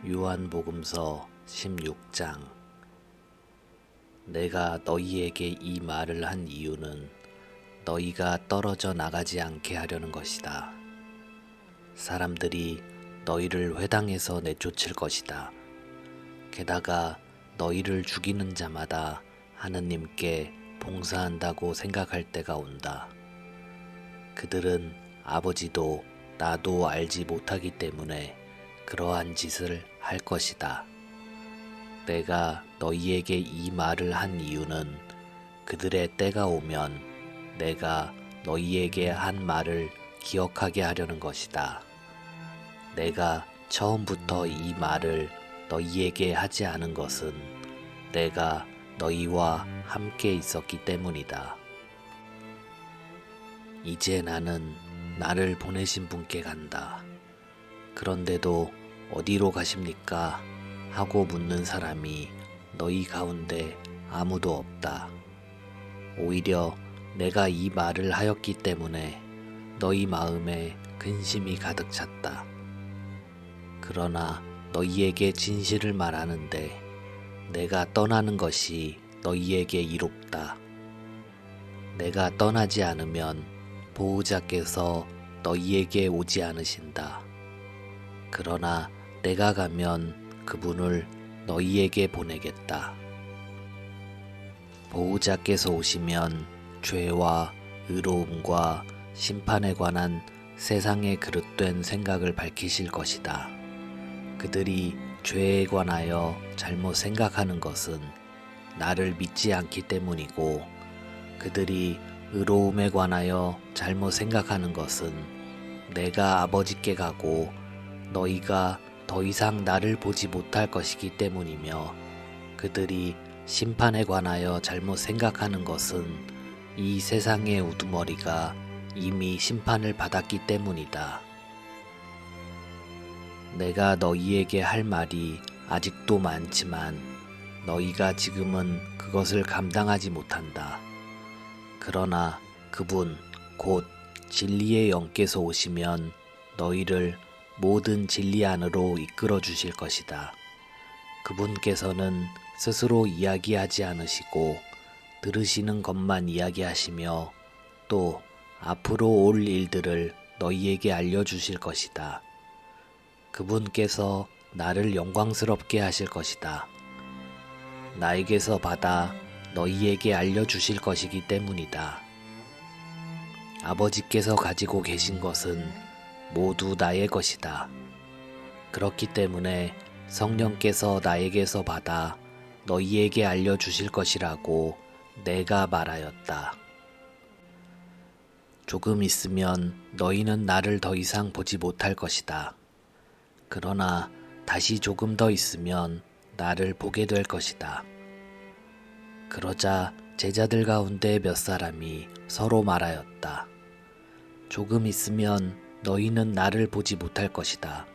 요한복음서 16장. 내가 너희에게 이 말을 한 이유는 너희가 떨어져 나가지 않게 하려는 것이다. 사람들이 너희를 회당에서 내쫓을 것이다. 게다가 너희를 죽이는 자마다 하느님께 봉사한다고 생각할 때가 온다. 그들은 아버지도 나도 알지 못하기 때문에 그러한 짓을 할 것이다. 내가 너희에게 이 말을 한 이유는 그들의 때가 오면 내가 너희에게 한 말을 기억하게 하려는 것이다. 내가 처음부터 이 말을 너희에게 하지 않은 것은 내가 너희와 함께 있었기 때문이다. 이제 나는 나를 보내신 분께 간다. 그런데도 어디로 가십니까? 하고 묻는 사람이 너희 가운데 아무도 없다. 오히려 내가 이 말을 하였기 때문에 너희 마음에 근심이 가득 찼다. 그러나 너희에게 진실을 말하는데 내가 떠나는 것이 너희에게 이롭다. 내가 떠나지 않으면 보호자께서 너희에게 오지 않으신다. 그러나 내가 가면 그분을 너희에게 보내겠다. 보호자께서 오시면 죄와 의로움과 심판에 관한 세상에 그릇된 생각을 밝히실 것이다. 그들이 죄에 관하여 잘못 생각하는 것은 나를 믿지 않기 때문이고, 그들이 의로움에 관하여 잘못 생각하는 것은 내가 아버지께 가고 너희가 더 이상 나를 보지 못할 것이기 때문이며, 그들이 심판에 관하여 잘못 생각하는 것은 이 세상의 우두머리가 이미 심판을 받았기 때문이다. 내가 너희에게 할 말이 아직도 많지만 너희가 지금은 그것을 감당하지 못한다. 그러나 그분 곧 진리의 영께서 오시면 너희를 모든 진리 안으로 이끌어 주실 것이다. 그분께서는 스스로 이야기하지 않으시고 들으시는 것만 이야기하시며 또 앞으로 올 일들을 너희에게 알려주실 것이다. 그분께서 나를 영광스럽게 하실 것이다. 나에게서 받아 너희에게 알려주실 것이기 때문이다. 아버지께서 가지고 계신 것은 모두 나의 것이다. 그렇기 때문에 성령께서 나에게서 받아 너희에게 알려주실 것이라고 내가 말하였다. 조금 있으면 너희는 나를 더 이상 보지 못할 것이다. 그러나 다시 조금 더 있으면 나를 보게 될 것이다. 그러자 제자들 가운데 몇 사람이 서로 말하였다. 조금 있으면 너희는 나를 보지 못할 것이다.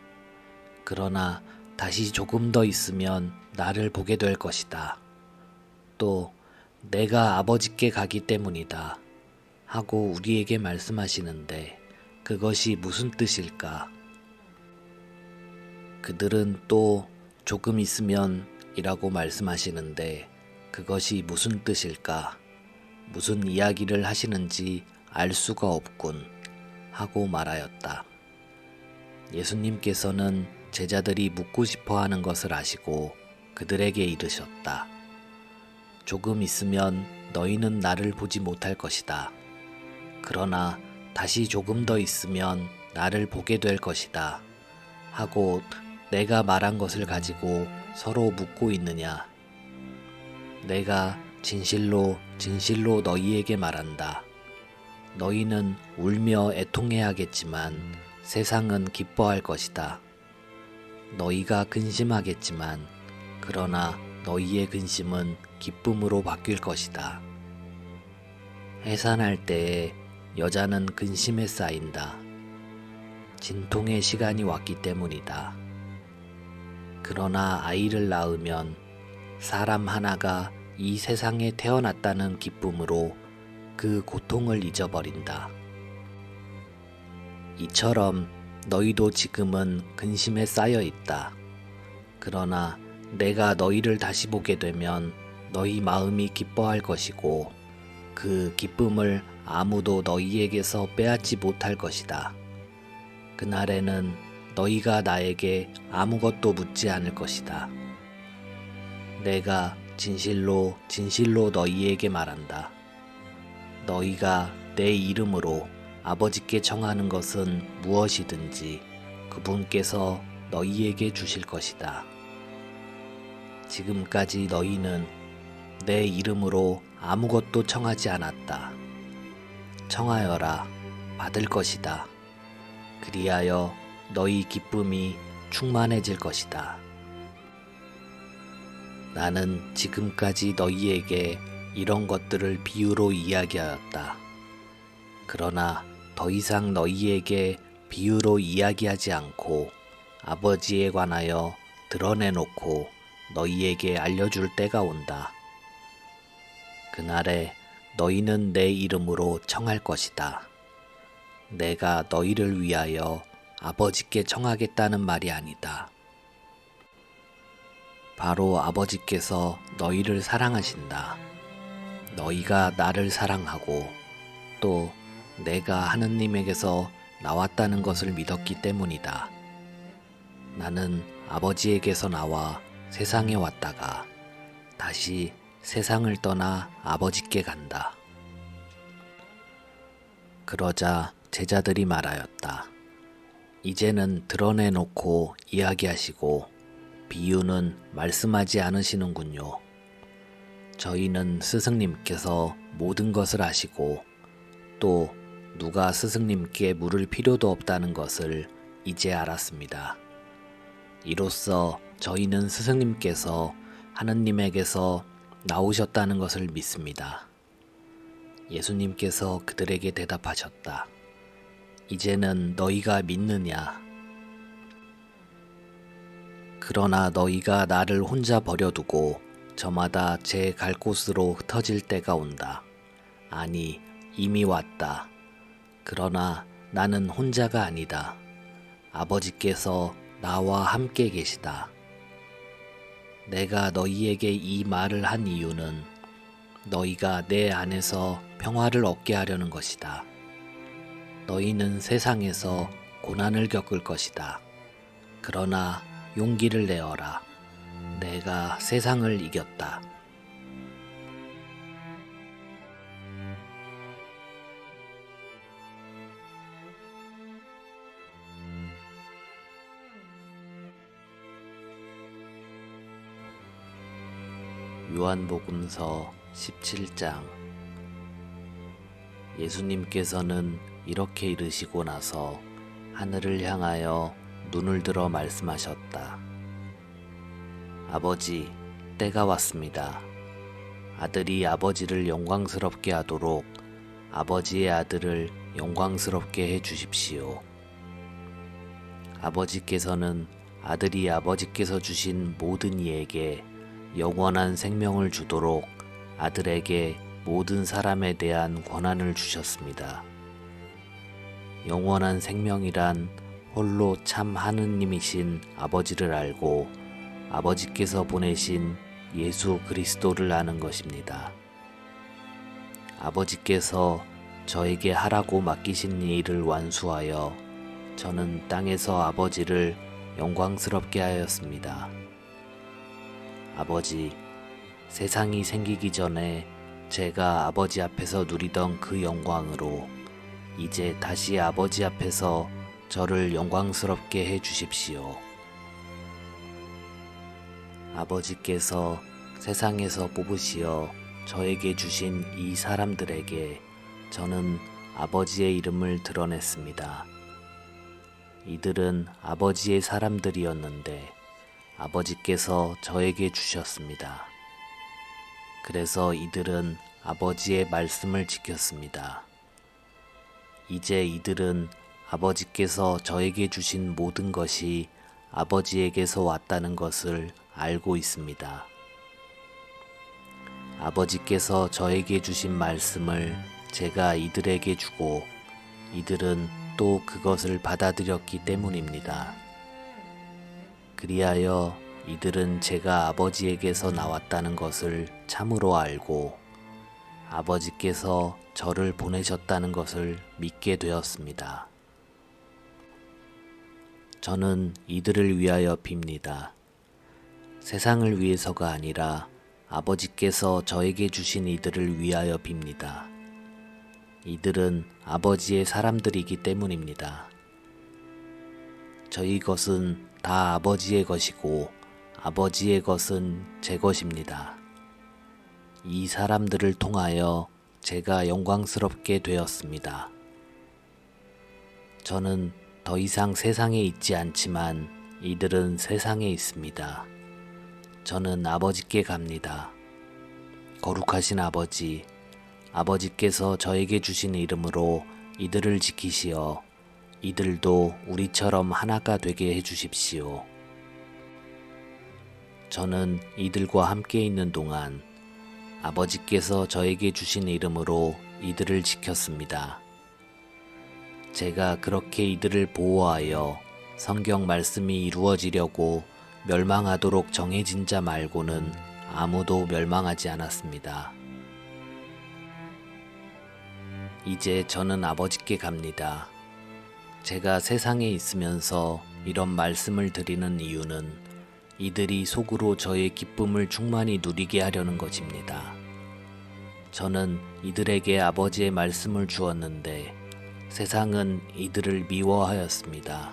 그러나 다시 조금 더 있으면 나를 보게 될 것이다. 또 내가 아버지께 가기 때문이다 하고 우리에게 말씀하시는데 그것이 무슨 뜻일까? 그들은 또 조금 있으면 이라고 말씀하시는데 그것이 무슨 뜻일까? 무슨 이야기를 하시는지 알 수가 없군 하고 말하였다. 예수님께서는 제자들이 묻고 싶어 하는 것을 아시고 그들에게 이르셨다. 조금 있으면 너희는 나를 보지 못할 것이다. 그러나 다시 조금 더 있으면 나를 보게 될 것이다 하고 내가 말한 것을 가지고 서로 묻고 있느냐? 내가 진실로 진실로 너희에게 말한다. 너희는 울며 애통해하겠지만 세상은 기뻐할 것이다. 너희가 근심하겠지만 그러나 너희의 근심은 기쁨으로 바뀔 것이다. 해산할 때에 여자는 근심에 쌓인다. 진통의 시간이 왔기 때문이다. 그러나 아이를 낳으면 사람 하나가 이 세상에 태어났다는 기쁨으로 그 고통을 잊어버린다. 이처럼 너희도 지금은 근심에 쌓여 있다. 그러나 내가 너희를 다시 보게 되면 너희 마음이 기뻐할 것이고 그 기쁨을 아무도 너희에게서 빼앗지 못할 것이다. 그날에는 너희가 나에게 아무것도 묻지 않을 것이다. 내가 진실로 진실로 너희에게 말한다. 너희가 내 이름으로 아버지께 청하는 것은 무엇이든지 그분께서 너희에게 주실 것이다. 지금까지 너희는 내 이름으로 아무것도 청하지 않았다. 청하여라, 받을 것이다. 그리하여 너희 기쁨이 충만해질 것이다. 나는 지금까지 너희에게 이런 것들을 비유로 이야기하였다. 그러나 더 이상 너희에게 비유로 이야기하지 않고 아버지에 관하여 드러내놓고 너희에게 알려줄 때가 온다. 그날에 너희는 내 이름으로 청할 것이다. 내가 너희를 위하여 아버지께 청하겠다는 말이 아니다. 바로 아버지께서 너희를 사랑하신다. 너희가 나를 사랑하고 또 내가 하느님에게서 나왔다는 것을 믿었기 때문이다. 나는 아버지에게서 나와 세상에 왔다가 다시 세상을 떠나 아버지께 간다. 그러자 제자들이 말하였다. 이제는 드러내놓고 이야기하시고 비유는 말씀하지 않으시는군요. 저희는 스승님께서 모든 것을 아시고 또 누가 스승님께 물을 필요도 없다는 것을 이제 알았습니다. 이로써 저희는 스승님께서 하느님에게서 나오셨다는 것을 믿습니다. 예수님께서 그들에게 대답하셨다. 이제는 너희가 믿느냐? 그러나 너희가 나를 혼자 버려두고 저마다 제 갈 곳으로 흩어질 때가 온다. 아니, 이미 왔다. 그러나 나는 혼자가 아니다. 아버지께서 나와 함께 계시다. 내가 너희에게 이 말을 한 이유는 너희가 내 안에서 평화를 얻게 하려는 것이다. 너희는 세상에서 고난을 겪을 것이다. 그러나 용기를 내어라. 내가 세상을 이겼다. 요한복음서 17장. 예수님께서는 이렇게 이르시고 나서 하늘을 향하여 눈을 들어 말씀하셨다. 아버지, 때가 왔습니다. 아들이 아버지를 영광스럽게 하도록 아버지의 아들을 영광스럽게 해 주십시오. 아버지께서는 아들이 아버지께서 주신 모든 이에게 영원한 생명을 주도록 아들에게 모든 사람에 대한 권한을 주셨습니다. 영원한 생명이란 홀로 참 하느님이신 아버지를 알고 아버지께서 보내신 예수 그리스도를 아는 것입니다. 아버지께서 저에게 하라고 맡기신 일을 완수하여 저는 땅에서 아버지를 영광스럽게 하였습니다. 아버지, 세상이 생기기 전에 제가 아버지 앞에서 누리던 그 영광으로 이제 다시 아버지 앞에서 저를 영광스럽게 해 주십시오. 아버지께서 세상에서 뽑으시어 저에게 주신 이 사람들에게 저는 아버지의 이름을 드러냈습니다. 이들은 아버지의 사람들이었는데 아버지께서 저에게 주셨습니다. 그래서 이들은 아버지의 말씀을 지켰습니다. 이제 이들은 아버지께서 저에게 주신 모든 것이 아버지에게서 왔다는 것을 알고 있습니다. 아버지께서 저에게 주신 말씀을 제가 이들에게 주고 이들은 또 그것을 받아들였기 때문입니다. 그리하여 이들은 제가 아버지에게서 나왔다는 것을 참으로 알고 아버지께서 저를 보내셨다는 것을 믿게 되었습니다. 저는 이들을 위하여 빕니다. 세상을 위해서가 아니라 아버지께서 저에게 주신 이들을 위하여 빕니다. 이들은 아버지의 사람들이기 때문입니다. 저희 것은 다 아버지의 것이고 아버지의 것은 제 것입니다. 이 사람들을 통하여 제가 영광스럽게 되었습니다. 저는 더 이상 세상에 있지 않지만 이들은 세상에 있습니다. 저는 아버지께 갑니다. 거룩하신 아버지, 아버지께서 저에게 주신 이름으로 이들을 지키시어 이들도 우리처럼 하나가 되게 해주십시오. 저는 이들과 함께 있는 동안 아버지께서 저에게 주신 이름으로 이들을 지켰습니다. 제가 그렇게 이들을 보호하여 성경 말씀이 이루어지려고 멸망하도록 정해진 자 말고는 아무도 멸망하지 않았습니다. 이제 저는 아버지께 갑니다. 제가 세상에 있으면서 이런 말씀을 드리는 이유는 이들이 속으로 저의 기쁨을 충만히 누리게 하려는 것입니다. 저는 이들에게 아버지의 말씀을 주었는데 세상은 이들을 미워하였습니다.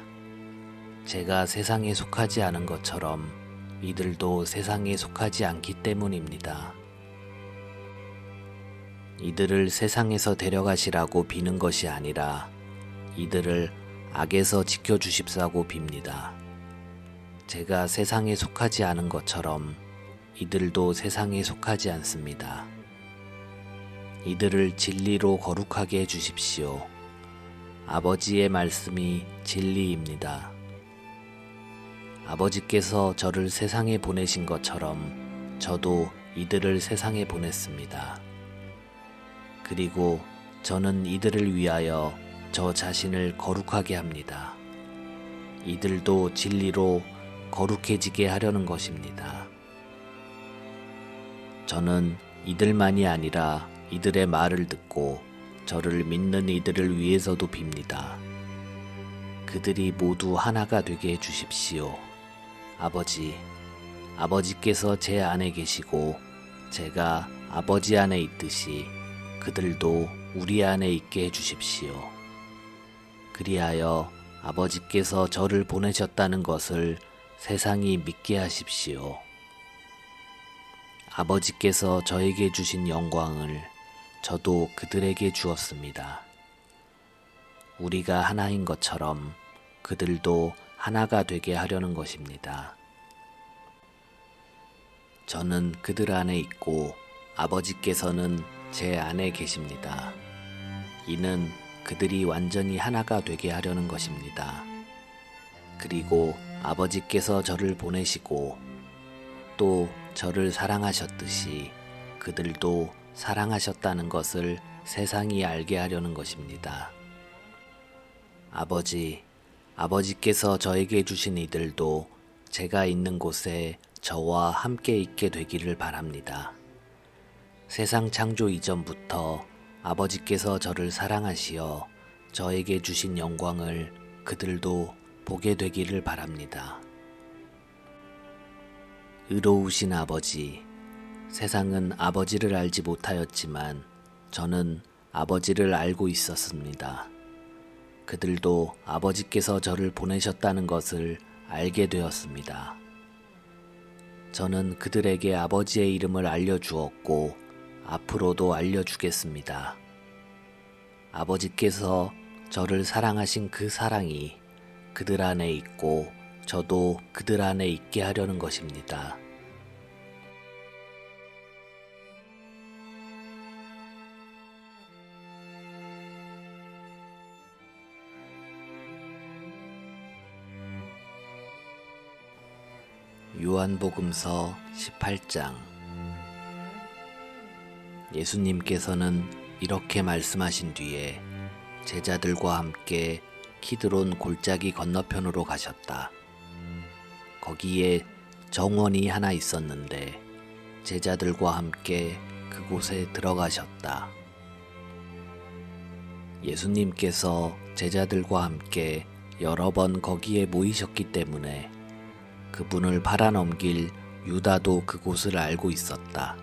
제가 세상에 속하지 않은 것처럼 이들도 세상에 속하지 않기 때문입니다. 이들을 세상에서 데려가시라고 비는 것이 아니라 이들을 악에서 지켜주십사고 빕니다. 제가 세상에 속하지 않은 것처럼 이들도 세상에 속하지 않습니다. 이들을 진리로 거룩하게 해주십시오. 아버지의 말씀이 진리입니다. 아버지께서 저를 세상에 보내신 것처럼 저도 이들을 세상에 보냈습니다. 그리고 저는 이들을 위하여 저 자신을 거룩하게 합니다. 이들도 진리로 거룩해지게 하려는 것입니다. 저는 이들만이 아니라 이들의 말을 듣고 저를 믿는 이들을 위해서도 빕니다. 그들이 모두 하나가 되게 해주십시오. 아버지, 아버지께서 제 안에 계시고 제가 아버지 안에 있듯이 그들도 우리 안에 있게 해주십시오. 그리하여 아버지께서 저를 보내셨다는 것을 세상이 믿게 하십시오. 아버지께서 저에게 주신 영광을 저도 그들에게 주었습니다. 우리가 하나인 것처럼 그들도 하나가 되게 하려는 것입니다. 저는 그들 안에 있고 아버지께서는 제 안에 계십니다. 이는 그들이 완전히 하나가 되게 하려는 것입니다. 그리고 아버지께서 저를 보내시고 또 저를 사랑하셨듯이 그들도 사랑하셨다는 것을 세상이 알게 하려는 것입니다. 아버지, 아버지께서 저에게 주신 이들도 제가 있는 곳에 저와 함께 있게 되기를 바랍니다. 세상 창조 이전부터 아버지께서 저를 사랑하시어 저에게 주신 영광을 그들도 보게 되기를 바랍니다. 의로우신 아버지, 세상은 아버지를 알지 못하였지만 저는 아버지를 알고 있었습니다. 그들도 아버지께서 저를 보내셨다는 것을 알게 되었습니다. 저는 그들에게 아버지의 이름을 알려주었고 앞으로도 알려주겠습니다. 아버지께서 저를 사랑하신 그 사랑이 그들 안에 있고 저도 그들 안에 있게 하려는 것입니다. 요한복음서 18장. 예수님께서는 이렇게 말씀하신 뒤에 제자들과 함께 키드론 골짜기 건너편으로 가셨다. 거기에 정원이 하나 있었는데 제자들과 함께 그곳에 들어가셨다. 예수님께서 제자들과 함께 여러 번 거기에 모이셨기 때문에 그분을 팔아넘길 유다도 그곳을 알고 있었다.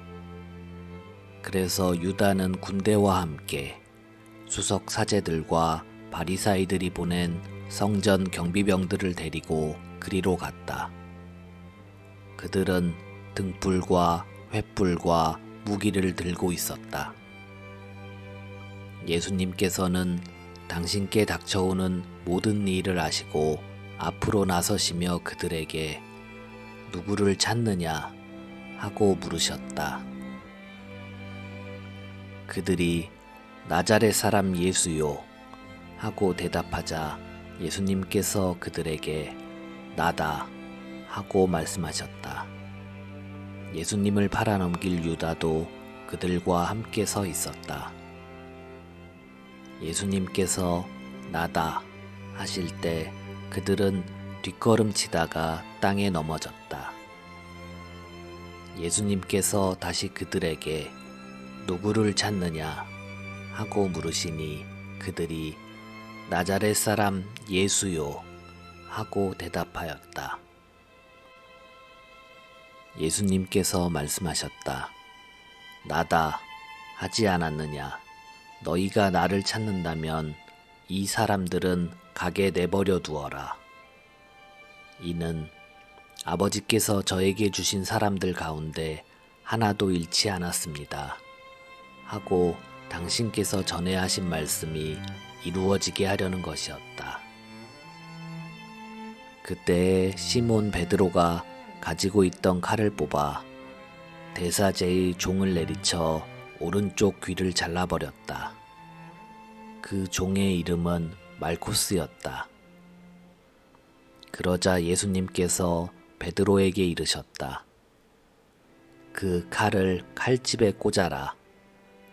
그래서 유다는 군대와 함께 수석 사제들과 바리사이들이 보낸 성전 경비병들을 데리고 그리로 갔다. 그들은 등불과 횃불과 무기를 들고 있었다. 예수님께서는 당신께 닥쳐오는 모든 일을 아시고 앞으로 나서시며 그들에게 누구를 찾느냐 하고 물으셨다. 그들이 나자렛 사람 예수요 하고 대답하자 예수님께서 그들에게 나다 하고 말씀하셨다. 예수님을 팔아넘길 유다도 그들과 함께 서 있었다. 예수님께서 나다 하실 때 그들은 뒷걸음치다가 땅에 넘어졌다. 예수님께서 다시 그들에게 누구를 찾느냐 하고 물으시니 그들이 나자렛 사람 예수요 하고 대답하였다. 예수님께서 말씀하셨다. 나다 하지 않았느냐? 너희가 나를 찾는다면 이 사람들은 가게 내버려 두어라. 이는 아버지께서 저에게 주신 사람들 가운데 하나도 잃지 않았습니다. 하고 당신께서 전에 하신 말씀이 이루어지게 하려는 것이었다. 그때 시몬 베드로가 가지고 있던 칼을 뽑아 대사제의 종을 내리쳐 오른쪽 귀를 잘라버렸다. 그 종의 이름은 말코스였다. 그러자 예수님께서 베드로에게 이르셨다. 그 칼을 칼집에 꽂아라.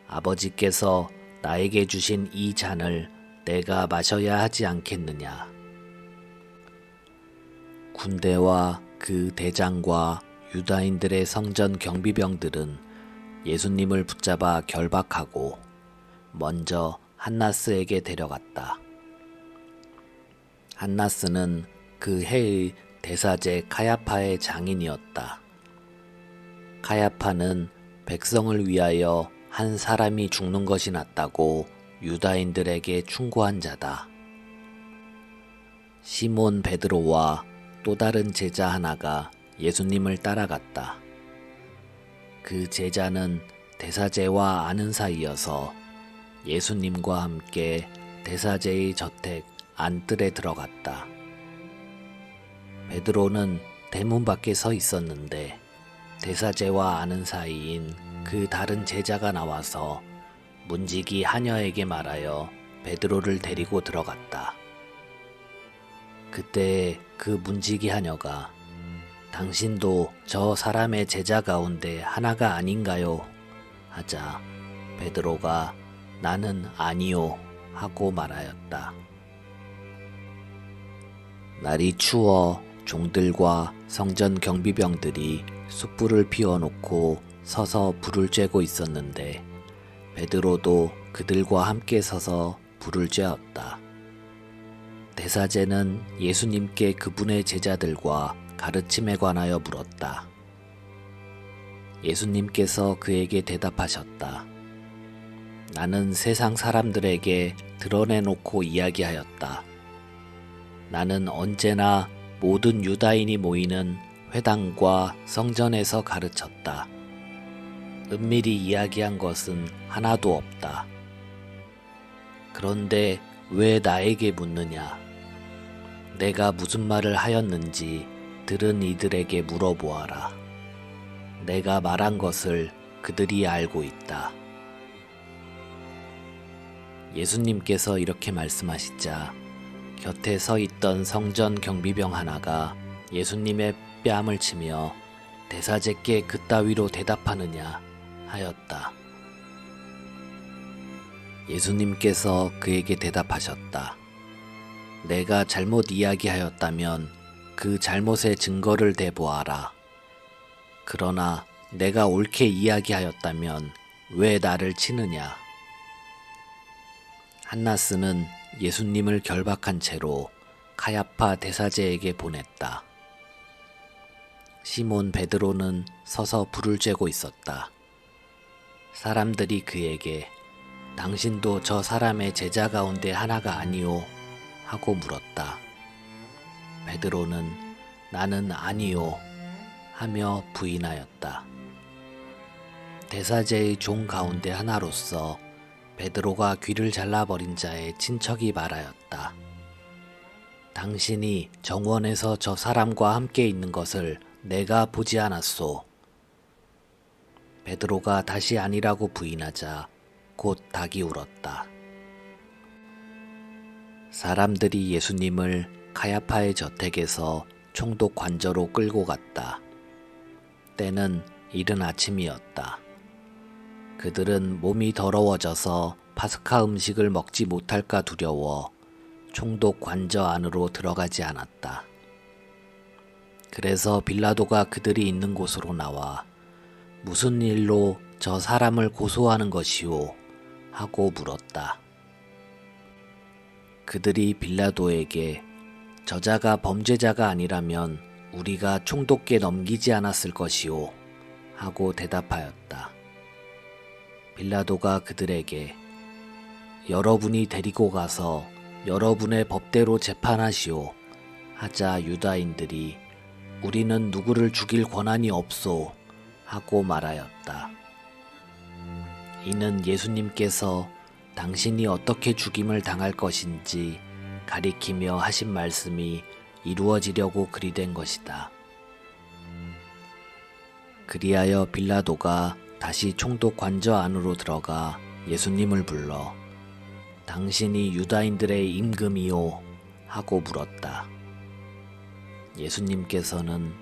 아버지께서 나에게 주신 이 잔을 내가 마셔야 하지 않겠느냐. 군대와 그 대장과 유다인들의 성전 경비병들은 예수님을 붙잡아 결박하고 먼저 한나스에게 데려갔다. 한나스는 그 해의 대사제 카야파의 장인이었다. 카야파는 백성을 위하여 한 사람이 죽는 것이 낫다고 유다인들에게 충고한 자다. 시몬 베드로와 또 다른 제자 하나가 예수님을 따라갔다. 그 제자는 대사제와 아는 사이여서 예수님과 함께 대사제의 저택 안뜰에 들어갔다. 베드로는 대문 밖에 서 있었는데 대사제와 아는 사이인 그 다른 제자가 나와서 문지기 하녀에게 말하여 베드로를 데리고 들어갔다. 그때 그 문지기 하녀가 당신도 저 사람의 제자 가운데 하나가 아닌가요? 하자 베드로가 나는 아니요 하고 말하였다. 날이 추워 종들과 성전 경비병들이 숯불을 피워놓고 서서 불을 쬐고 있었는데 베드로도 그들과 함께 서서 불을 쬐었다. 대사제는 예수님께 그분의 제자들과 가르침에 관하여 물었다. 예수님께서 그에게 대답하셨다. 나는 세상 사람들에게 드러내놓고 이야기하였다. 나는 언제나 모든 유다인이 모이는 회당과 성전에서 가르쳤다. 은밀히 이야기한 것은 하나도 없다. 그런데 왜 나에게 묻느냐? 내가 무슨 말을 하였는지 들은 이들에게 물어보아라. 내가 말한 것을 그들이 알고 있다. 예수님께서 이렇게 말씀하시자 곁에 서 있던 성전 경비병 하나가 예수님의 뺨을 치며 대사제께 그따위로 대답하느냐 하였다. 예수님께서 그에게 대답하셨다. 내가 잘못 이야기하였다면 그 잘못의 증거를 대보아라. 그러나 내가 옳게 이야기하였다면 왜 나를 치느냐? 한나스는 예수님을 결박한 채로 카야파 대사제에게 보냈다. 시몬 베드로는 서서 불을 쬐고 있었다. 사람들이 그에게 당신도 저 사람의 제자 가운데 하나가 아니오? 하고 물었다. 베드로는 나는 아니오 하며 부인하였다. 대사제의 종 가운데 하나로서 베드로가 귀를 잘라버린 자의 친척이 말하였다. 당신이 정원에서 저 사람과 함께 있는 것을 내가 보지 않았소. 베드로가 다시 아니라고 부인하자 곧 닭이 울었다. 사람들이 예수님을 카야파의 저택에서 총독 관저로 끌고 갔다. 때는 이른 아침이었다. 그들은 몸이 더러워져서 파스카 음식을 먹지 못할까 두려워 총독 관저 안으로 들어가지 않았다. 그래서 빌라도가 그들이 있는 곳으로 나와 무슨 일로 저 사람을 고소하는 것이오? 하고 물었다. 그들이 빌라도에게 저자가 범죄자가 아니라면 우리가 총독께 넘기지 않았을 것이오? 하고 대답하였다. 빌라도가 그들에게 여러분이 데리고 가서 여러분의 법대로 재판하시오 하자 유다인들이 우리는 누구를 죽일 권한이 없소 하고 말하였다. 이는 예수님께서 당신이 어떻게 죽임을 당할 것인지 가리키며 하신 말씀이 이루어지려고 그리 된 것이다. 그리하여 빌라도가 다시 총독 관저 안으로 들어가 예수님을 불러 당신이 유다인들의 임금이오 하고 물었다. 예수님께서는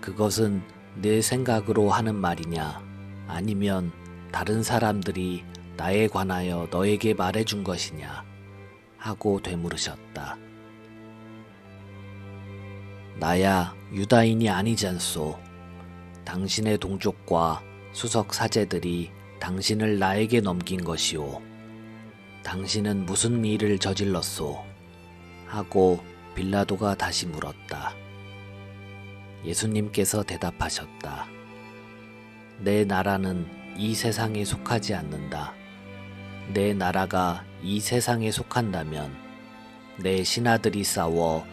그것은 내 생각으로 하는 말이냐 아니면 다른 사람들이 나에 관하여 너에게 말해준 것이냐 하고 되물으셨다. 나야 유다인이 아니잖소. 당신의 동족과 수석 사제들이 당신을 나에게 넘긴 것이오. 당신은 무슨 일을 저질렀소? 하고 빌라도가 다시 물었다. 예수님께서 대답하셨다. 내 나라는 이 세상에 속하지 않는다. 내 나라가 이 세상에 속한다면 내 신하들이 싸워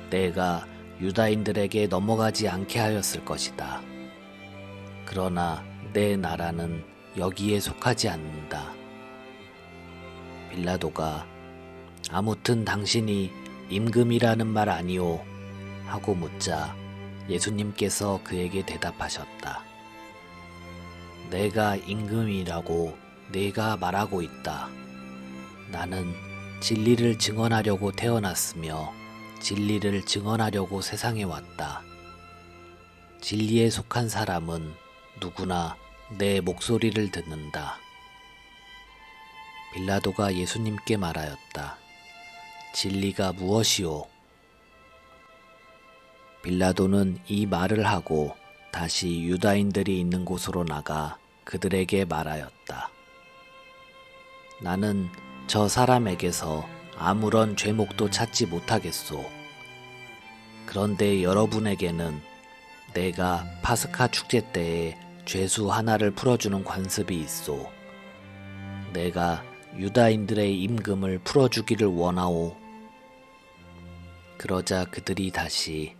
내가 유다인들에게 넘어가지 않게 하였을 것이다. 그러나 내 나라는 여기에 속하지 않는다. 빌라도가 아무튼 당신이 임금이라는 말 아니오? 하고 묻자 예수님께서 그에게 대답하셨다. 내가 임금이라고 내가 말하고 있다. 나는 진리를 증언하려고 태어났으며 진리를 증언하려고 세상에 왔다. 진리에 속한 사람은 누구나 내 목소리를 듣는다. 빌라도가 예수님께 말하였다. 진리가 무엇이오? 빌라도는 이 말을 하고 다시 유다인들이 있는 곳으로 나가 그들에게 말하였다. 나는 저 사람에게서 아무런 죄목도 찾지 못하겠소. 그런데 여러분에게는 내가 파스카 축제 때에 죄수 하나를 풀어주는 관습이 있소. 내가 유다인들의 임금을 풀어주기를 원하오. 그러자 그들이 다시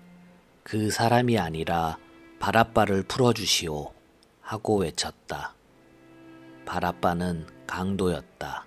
그 사람이 아니라 바랍바를 풀어주시오 하고 외쳤다. 바랍바는 강도였다.